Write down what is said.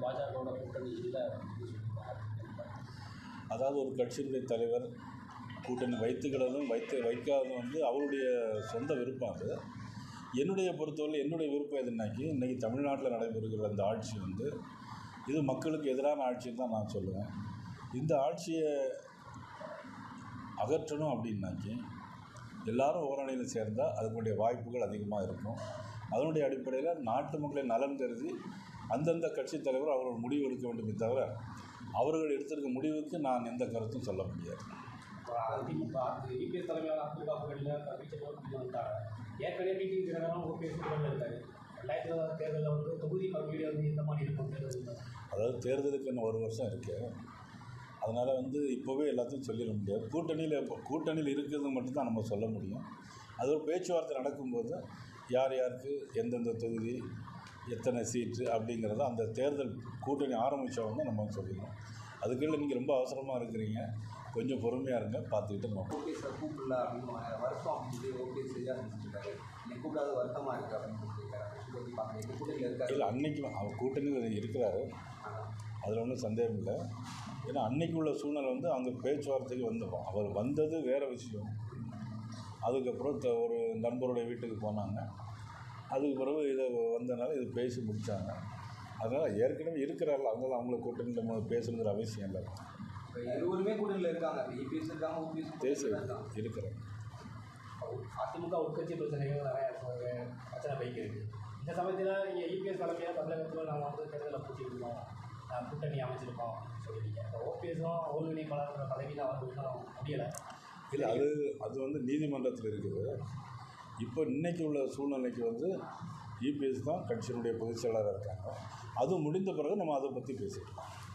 பாஜகவோட கூட்டணி இல்லை. அதாவது ஒரு கட்சியினுடைய தலைவர் கூட்டணி வைத்துக்கிறதும் வைக்காததும் வந்து அவருடைய சொந்த விருப்பம். அது என்னுடைய பொறுத்தவரை என்னுடைய விருப்பம் எதுனாக்கி இன்றைக்கி தமிழ்நாட்டில் நடைபெறுகிற அந்த ஆட்சி வந்து இது மக்களுக்கு எதிரான ஆட்சின்னு தான் நான் சொல்லுவேன். இந்த ஆட்சியை அகற்றணும் அப்படின்னாக்கி எல்லாரும் ஓரணியில் சேர்ந்தால் அதனுடைய வாய்ப்புகள் அதிகமாக இருக்கும். அதனுடைய அடிப்படையில் நாட்டு மக்களின் நலன் கருதி அந்தந்த கட்சித் தலைவர் அவர்கள் முடிவு எடுக்க வேண்டுமே தவிர அவர்கள் எடுத்திருக்க முடிவுக்கு நான் எந்த கருத்தும் சொல்ல முடியாது. அதிமுக இபிஎஸ் தலைமையான அதிமுக கூட்டணியில் பிஜேபி வந்துட்டாங்க. ஏற்கனவே டிடிவி தினகரன் ஓபிஎஸ் கூட்டணியில் இருக்காரு. 2020 தேர்தலில் வந்து தொகுதி பங்கீடு வந்து இந்த மாதிரி இருக்கும் தேர்தல். அதாவது தேர்தலுக்கு இன்னும் 1 வருஷம் இருக்குது. அதனால் வந்து இப்போவே எல்லாத்தையும் சொல்லிட முடியாது. கூட்டணியில் இருக்கிறது மட்டும்தான் நம்ம சொல்ல முடியும். அது ஒரு பேச்சுவார்த்தை நடக்கும்போது யார் யாருக்கு எந்தெந்த தொகுதி எத்தனை சீட்டு அப்படிங்கிறத அந்த தேர்தல் கூட்டணி ஆரம்பித்தவங்க நம்ம சொல்லிடணும். அதுக்குள்ள நீங்கள் ரொம்ப அவசரமாக இருக்கிறீங்க, கொஞ்சம் பொறுமையாக இருங்க, பார்த்துக்கிட்டு நம்ம ஓகே சார் கூப்பிடல அப்படின்னு வருத்தம் அப்படின்னு சொல்லி ஓகே சரியாக செஞ்சுருக்காரு. இன்னைக்கு கூப்பிடாத வருத்தமாக இருக்குது அப்படின்னு சொல்லியிருக்காரு. கூட்டணியில் இருக்காரு. இல்லை, அன்றைக்கி அவர் கூட்டணியில் இருக்கிறாரு, அதில் ஒன்றும் சந்தேகம் இல்லை. ஏன்னா அன்றைக்கி உள்ள சூழ்நிலை வந்து அங்கே பேச்சுவார்த்தைக்கு வந்துடும். அவர் வந்தது வேறு விஷயம். அதுக்கப்புறம் ஒரு நண்பருடைய வீட்டுக்கு போனாங்க. அதுக்கு பிறகு இதை வந்தனால இது பேசி முடித்தாங்க. அதனால் ஏற்கனவே இருக்கிறார்கள், அதனால் அவங்கள கூட்டணியில் நம்ம பேசுகிற அவசியம் இல்லை. இருவருமே கூட்டணியில் இருக்காங்க. இபிஎஸ் இருக்காங்க, பேச இருக்கிறாங்க. அதிமுக உட்கட்சி பிரச்சனைகள் நிறைய பிரச்சனை வைக்கிறது. இந்த சமயத்தில் நீங்கள் இபிஎஸ் தலைமையாக தமிழகத்தில் நாங்கள் வந்து தேர்தலில் பூச்சிருக்கோம், கூட்டணி அமைச்சிருக்கோம் சொல்லியிருக்கீங்க. இப்போ ஓபிஎஸும் ஒருங்கிணைப்பாளர் பதவியில் வந்து இன்னும் முடியலை. இல்லை, அது வந்து நீதிமன்றத்தில் இருக்குது. இப்போ இன்றைக்கி உள்ள சூழ்நிலைக்கு வந்து இபிஎஸ் தான் கட்சியினுடைய பொதுச் செயலாளராக இருக்காங்க. அது முடிந்த பிறகு நம்ம அதை பற்றி பேசிக்கலாம்.